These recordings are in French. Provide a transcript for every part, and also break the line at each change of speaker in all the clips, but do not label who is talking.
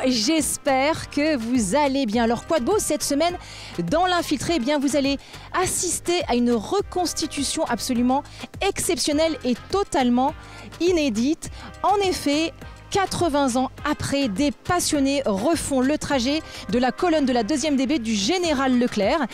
j'espère que vous allez bien. Alors quoi de beau cette semaine dans l'Infiltré, eh bien vous allez assister à une reconstitution absolument exceptionnelle et totalement inédite. En effet, 80 ans après, des passionnés refont le trajet de la colonne de la 2e DB du Général Leclerc.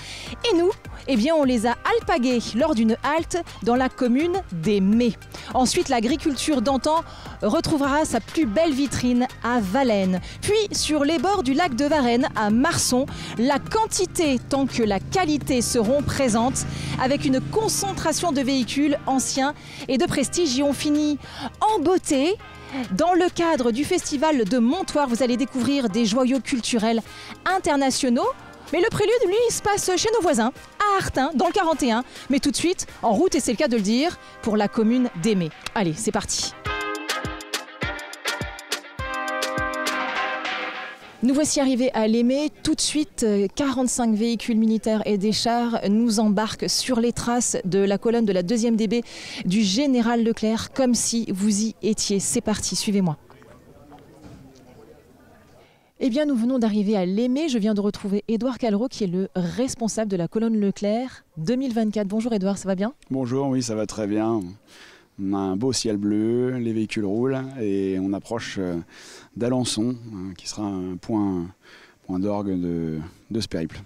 Et nous, eh bien, on les a alpagués lors d'une halte dans la commune des Mets. Ensuite, l'agriculture d'antan retrouvera sa plus belle vitrine à Valène. Puis, sur les bords du lac de Varennes, à Marson, la quantité tant que la qualité seront présentes avec une concentration de véhicules anciens et de prestige. Et on finit en beauté. Dans le cadre du festival de Montoire, vous allez découvrir des joyaux culturels internationaux. Mais le prélude, lui, il se passe chez nos voisins, à Artin, dans le 41. Mais tout de suite, en route, et c'est le cas de le dire, pour la commune d'Aimé. Allez, c'est parti. Nous voici arrivés à l'Aimé. Tout de suite, 45 véhicules militaires et des chars nous embarquent sur les traces de la colonne de la 2e DB du Général Leclerc, comme si vous y étiez. C'est parti, suivez-moi. Eh bien, nous venons d'arriver à l'Aimé. Je viens de retrouver Édouard Callereau, qui est le responsable de la colonne Leclerc 2024. Bonjour Édouard, ça va bien?
Bonjour, oui, ça va très bien. On a un beau ciel bleu, les véhicules roulent et on approche d'Alençon, qui sera un point d'orgue de ce périple.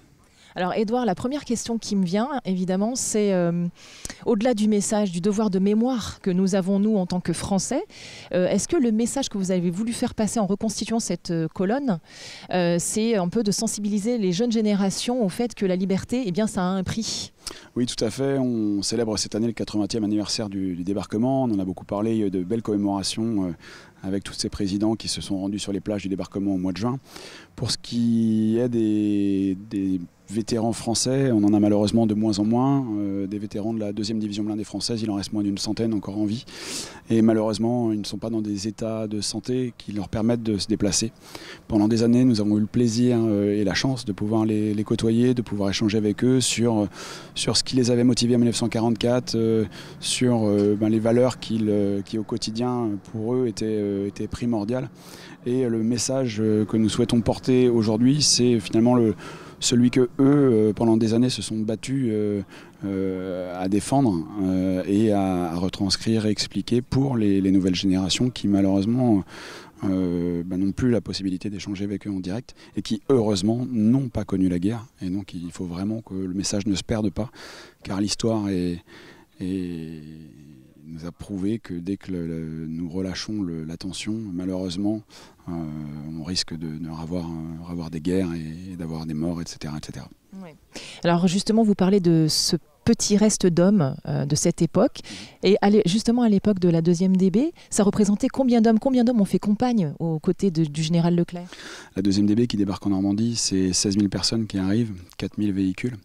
Alors Édouard, la première question qui me vient, évidemment, c'est au-delà du message, du devoir de mémoire que nous avons, nous, en tant que Français, est-ce que le message que vous avez voulu faire passer en reconstituant cette colonne, c'est un peu de sensibiliser les jeunes générations au fait que la liberté, eh bien, ça a un prix?
Oui, tout à fait. On célèbre cette année le 80e anniversaire du débarquement. On en a beaucoup parlé. Il y a eu de belles commémorations avec tous ces présidents qui se sont rendus sur les plages du débarquement au mois de juin. Pour ce qui est des vétérans français, on en a malheureusement de moins en moins. Des vétérans de la 2e division blindée française, il en reste moins d'une centaine encore en vie. Et malheureusement, ils ne sont pas dans des états de santé qui leur permettent de se déplacer. Pendant des années, nous avons eu le plaisir et la chance de pouvoir les côtoyer, de pouvoir échanger avec eux sur ce qui les avait motivés en 1944, sur les valeurs qui au quotidien pour eux étaient primordiales. Et le message que nous souhaitons porter aujourd'hui, c'est finalement celui que eux, pendant des années, se sont battus à défendre et à retranscrire et expliquer pour les nouvelles générations qui malheureusement n'ont plus la possibilité d'échanger avec eux en direct et qui heureusement n'ont pas connu la guerre. Et donc il faut vraiment que le message ne se perde pas, car l'histoire nous a prouvé que dès que nous relâchons l'attention, malheureusement, on risque de avoir des guerres et d'avoir des morts, etc. etc.
Oui. Alors justement, vous parlez de ce petit reste d'hommes de cette époque. Et justement, à l'époque de la 2e DB, ça représentait combien d'hommes? Combien d'hommes ont fait campagne aux côtés du général Leclerc?
La 2e DB qui débarque en Normandie, c'est 16 000 personnes qui arrivent, 4 000 véhicules.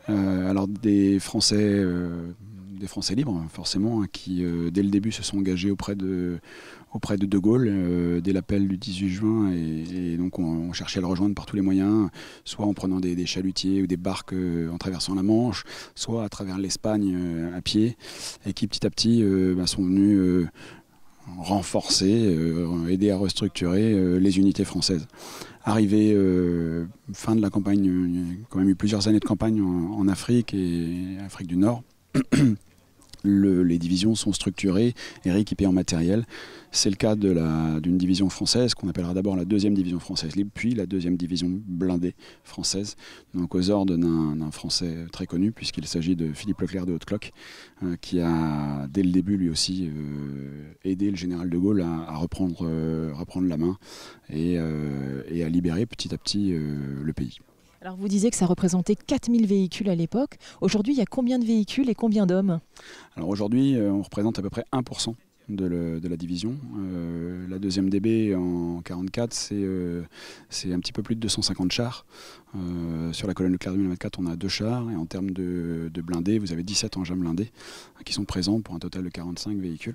Alors des Français libres, forcément, qui dès le début se sont engagés auprès de De Gaulle dès l'appel du 18 juin et donc on cherchait à le rejoindre par tous les moyens, soit en prenant des chalutiers ou des barques en traversant la Manche, soit à travers l'Espagne à pied, et qui petit à petit sont venus renforcer, aider à restructurer les unités françaises. Arrivé fin de la campagne, il y a quand même eu plusieurs années de campagne en Afrique et Afrique du Nord. Les divisions sont structurées et rééquipées en matériel. C'est le cas d'une division française qu'on appellera d'abord la 2e division française libre, puis la 2e division blindée française, donc aux ordres d'un Français très connu, puisqu'il s'agit de Philippe Leclerc de Haute-Cloque, qui a dès le début lui aussi aidé le général de Gaulle à reprendre la main et à libérer petit à petit le pays.
Alors vous disiez que ça représentait 4000 véhicules à l'époque. Aujourd'hui, il y a combien de véhicules et combien d'hommes?
Alors aujourd'hui, on représente à peu près 1% de la division. La 2e DB en 1944, c'est un petit peu plus de 250 chars. Sur la colonne Leclerc 2024, on a 2 chars. Et en termes de blindés, vous avez 17 engins blindés qui sont présents pour un total de 45 véhicules.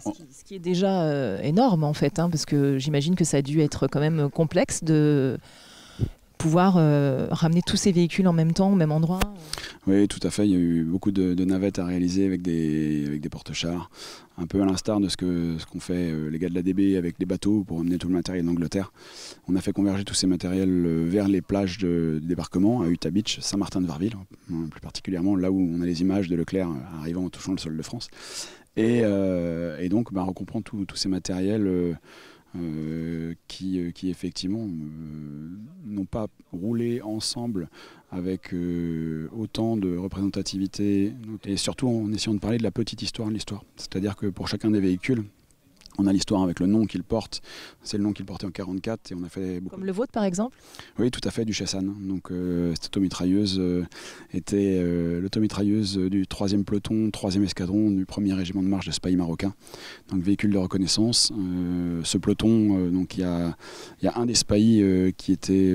Ce qui est déjà énorme en fait, parce que j'imagine que ça a dû être quand même complexe pouvoir ramener tous ces véhicules en même temps, au même endroit.
Oui, tout à fait. Il y a eu beaucoup de navettes à réaliser avec des porte-chars, un peu à l'instar de ce qu'ont fait les gars de la DB avec les bateaux pour emmener tout le matériel d'Angleterre. On a fait converger tous ces matériels vers les plages de débarquement à Utah Beach, Saint-Martin-de-Varville, plus particulièrement là où on a les images de Leclerc arrivant en touchant le sol de France. Et donc, recomprend tous ces matériels qui effectivement n'ont pas roulé ensemble avec autant de représentativité, et surtout en essayant de parler de la petite histoire de l'histoire. C'est-à-dire que pour chacun des véhicules, on a l'histoire avec le nom qu'il porte. C'est le nom qu'il portait en 1944 et on a fait beaucoup.
Comme le vôtre par exemple?
Oui, tout à fait, du Chassan. Donc cette automitrailleuse était l'automitrailleuse du 3e peloton, 3e escadron du 1er régiment de marche de Spahis marocain. Donc véhicule de reconnaissance. Ce peloton, donc il y a un des Spahis qui était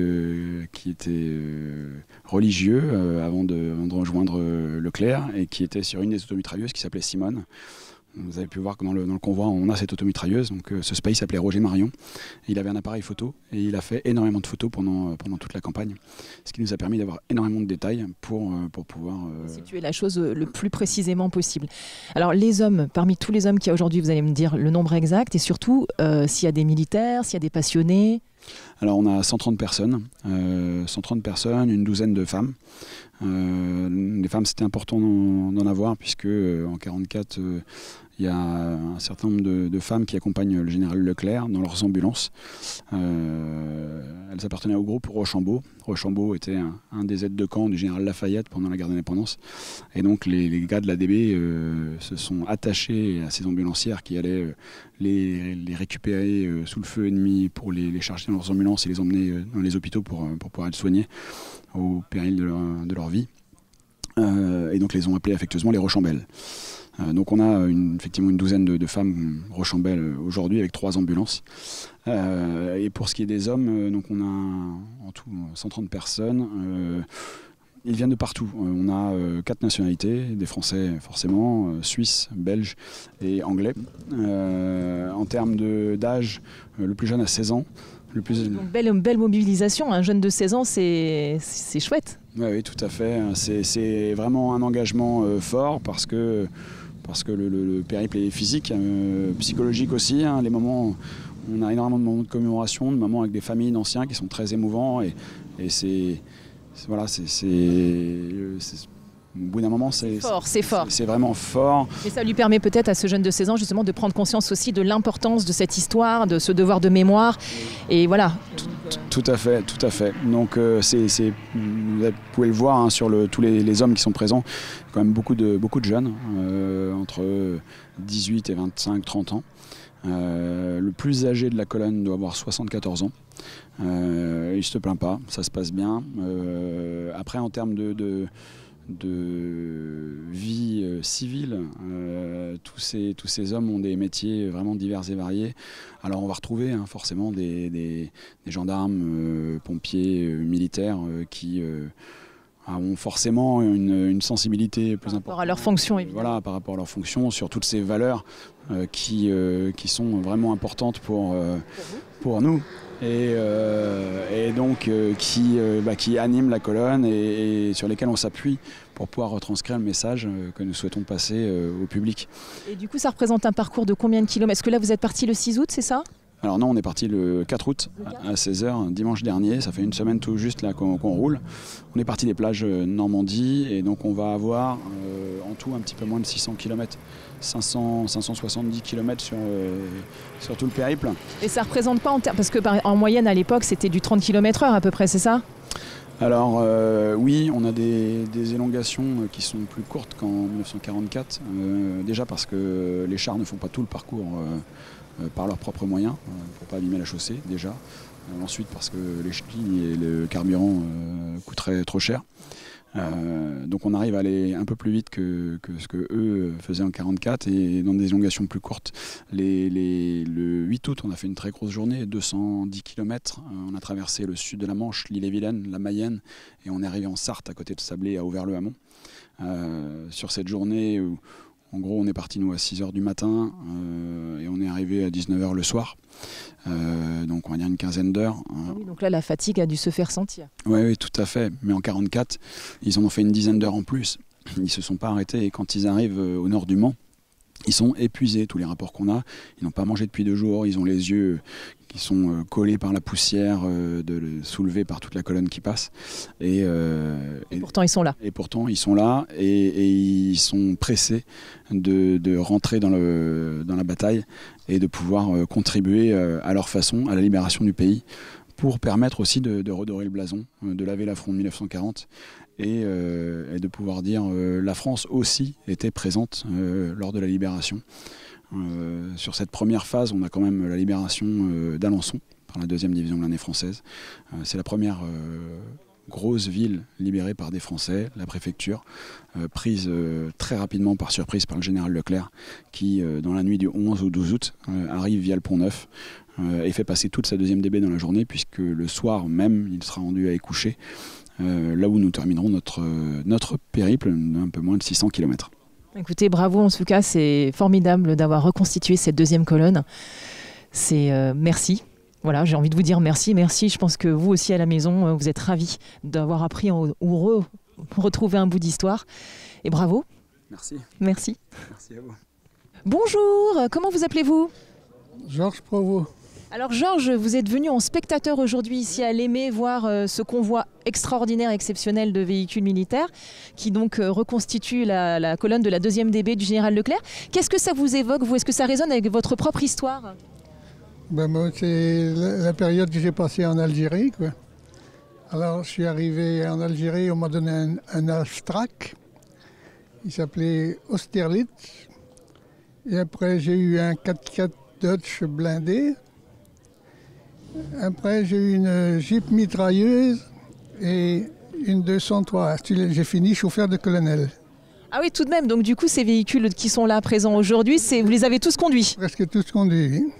religieux avant de rejoindre Leclerc et qui était sur une des automitrailleuses qui s'appelait Simone. Vous avez pu voir que dans le convoi, on a cette automitrailleuse. Donc, ce Spahis s'appelait Roger Marion. Il avait un appareil photo et il a fait énormément de photos pendant toute la campagne. Ce qui nous a permis d'avoir énormément de détails pour pouvoir
situer la chose le plus précisément possible. Alors, les hommes, parmi tous les hommes qu'il y a aujourd'hui, vous allez me dire le nombre exact et surtout s'il y a des militaires, s'il y a des passionnés.
Alors, on a 130 personnes, une douzaine de femmes. Les femmes, c'était important d'en avoir puisque en 1944, il y a un certain nombre de femmes qui accompagnent le général Leclerc dans leurs ambulances. Elles appartenaient au groupe Rochambeau. Rochambeau était un des aides de camp du général Lafayette pendant la guerre d'indépendance. Et donc les gars de la DB se sont attachés à ces ambulancières qui allaient les récupérer sous le feu ennemi pour les charger dans leurs ambulances et les emmener dans les hôpitaux pour pouvoir être soignés au péril de leur vie. Et donc les ont appelés affectueusement les Rochambelles. Donc on a effectivement une douzaine de femmes Rochambelles aujourd'hui avec 3 ambulances. Et pour ce qui est des hommes, donc on a en tout 130 personnes. Ils viennent de partout. On a 4 nationalités, des Français forcément, Suisses, Belges et Anglais. En termes d'âge, le plus jeune a 16 ans.
Donc belle mobilisation, un jeune de 16 ans, c'est chouette.
Oui, tout à fait. C'est vraiment un engagement fort parce que le périple est physique, psychologique aussi. Les moments, on a énormément de moments de commémoration, de moments avec des familles d'anciens qui sont très émouvants et au bout d'un moment, c'est
fort.
C'est vraiment fort.
Et ça lui permet peut-être à ce jeune de 16 ans justement de prendre conscience aussi de l'importance de cette histoire, de ce devoir de mémoire. Et voilà.
Tout à fait. Donc vous pouvez le voir sur tous les hommes qui sont présents. Il y a quand même beaucoup de jeunes, entre 18 et 25-30 ans. Le plus âgé de la colonne doit avoir 74 ans. Il ne se plaint pas, ça se passe bien. Après, en termes de vie civile, tous ces hommes ont des métiers vraiment divers et variés. Alors on va retrouver forcément des gendarmes, pompiers, militaires qui ont forcément une sensibilité plus importante.
Par rapport à leur fonction, évidemment.
Voilà, par rapport à leur fonction, sur toutes ces valeurs qui sont vraiment importantes pour nous. Et donc qui animent la colonne et sur lesquels on s'appuie pour pouvoir retranscrire le message que nous souhaitons passer au public.
Et du coup, ça représente un parcours de combien de kilomètres? Est-ce que là, vous êtes parti le 6 août, c'est ça?
Alors non, on est parti le 4 août à 16h, dimanche dernier. Ça fait une semaine tout juste là qu'on roule. On est parti des plages Normandie et donc on va avoir en tout un petit peu moins de 600 km. 570 km sur tout le périple.
Et ça représente pas parce que en moyenne à l'époque c'était du 30 km/h à peu près, c'est ça?
Alors oui, on a des élongations qui sont plus courtes qu'en 1944. Déjà parce que les chars ne font pas tout le parcours par leurs propres moyens, pour ne pas abîmer la chaussée déjà. Ensuite parce que les chevaux et le carburant coûteraient trop cher. Donc on arrive à aller un peu plus vite que ce que eux faisaient en 1944 et dans des élongations plus courtes. Le 8 août, on a fait une très grosse journée, 210 km. On a traversé le sud de la Manche, l'Ille-et-Vilaine, la Mayenne et on est arrivé en Sarthe à côté de Sablé à Auvers-le-Hamon. Sur cette journée où En gros, on est parti nous à 6h du matin et on est arrivé à 19h le soir. Donc on va dire une quinzaine d'heures.
Ah oui, donc là, la fatigue a dû se faire sentir.
Oui, tout à fait. Mais en 44, ils en ont fait une dizaine d'heures en plus. Ils ne se sont pas arrêtés et quand ils arrivent au nord du Mans, ils sont épuisés, tous les rapports qu'on a. Ils n'ont pas mangé depuis 2 jours, ils ont les yeux qui sont collés par la poussière, soulevés par toute la colonne qui passe. Et
pourtant, ils sont là.
Et pourtant, ils sont là et ils sont pressés de rentrer dans la bataille et de pouvoir contribuer à leur façon à la libération du pays pour permettre aussi de redorer le blason, de laver l'affront de 1940 et de pouvoir dire la France aussi était présente lors de la libération. Sur cette première phase, on a quand même la libération d'Alençon par la 2e division de l'armée française. C'est la première grosse ville libérée par des Français, la préfecture, prise très rapidement par surprise par le général Leclerc, qui, dans la nuit du 11 au 12 août, arrive via le Pont-Neuf et fait passer toute sa 2e DB dans la journée, puisque le soir même, il sera rendu à Écouché, là où nous terminerons notre périple d'un peu moins de 600 km.
Écoutez, bravo en tout cas, c'est formidable d'avoir reconstitué cette 2e colonne. C'est merci. Voilà, j'ai envie de vous dire merci. Je pense que vous aussi à la maison, vous êtes ravis d'avoir appris ou retrouvé un bout d'histoire. Et bravo.
Merci.
Merci.
Merci à vous.
Bonjour, comment vous appelez-vous?
Georges Provost.
Alors Georges, vous êtes venu en spectateur aujourd'hui ici à Lémé voir ce convoi extraordinaire, exceptionnel de véhicules militaires qui donc reconstitue la colonne de la 2e DB du général Leclerc. Qu'est-ce que ça vous évoque, vous? Est-ce que ça résonne avec votre propre histoire?
Moi, c'est la période que j'ai passée en Algérie, quoi. Alors, je suis arrivé en Algérie, on m'a donné un Alstrak. Il s'appelait Austerlitz. Et après, j'ai eu un 4x4 Dodge blindé. Après, j'ai eu une Jeep mitrailleuse et une 203. J'ai fini chauffeur de colonel.
Ah oui, tout de même. Donc du coup, ces véhicules qui sont là présents aujourd'hui, vous les avez tous conduits?
Presque tous conduits, oui.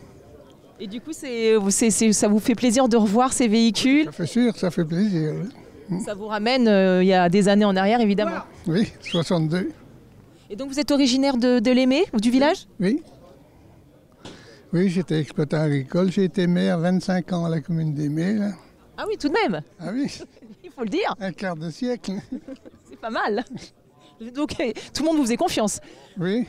Et du coup, ça vous fait plaisir de revoir ces véhicules?
Ça fait sûr, ça fait plaisir. Oui.
Ça vous ramène il y a des années en arrière, évidemment.
Oui, 62.
Et donc vous êtes originaire de Lémé ou du village?
Oui. Oui, j'étais exploitant agricole. J'ai été maire 25 ans à la commune d'Émé.
Ah oui, tout de même.
Ah oui.
Il faut le dire.
Un quart de siècle.
C'est pas mal. Donc tout le monde vous faisait confiance.
Oui.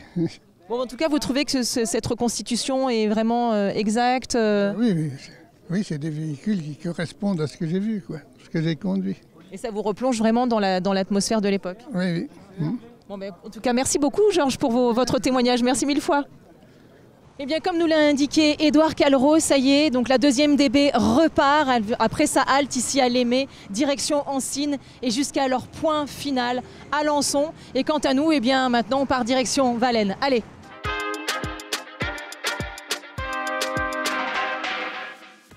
Bon, en tout cas, vous trouvez que cette reconstitution est vraiment exacte?
Oui, c'est des véhicules qui correspondent à ce que j'ai vu, quoi, ce que j'ai conduit.
Et ça vous replonge vraiment dans l'atmosphère de l'époque?
Oui.
Bon, en tout cas, merci beaucoup, Georges, pour votre témoignage. Merci 1000 fois. Eh bien, comme nous l'a indiqué Édouard Callereau, ça y est, donc la 2e DB repart après sa halte ici à Lémé, direction Ancines et jusqu'à leur point final, Alençon. Et quant à nous, eh bien, maintenant, on part direction Valène. Allez!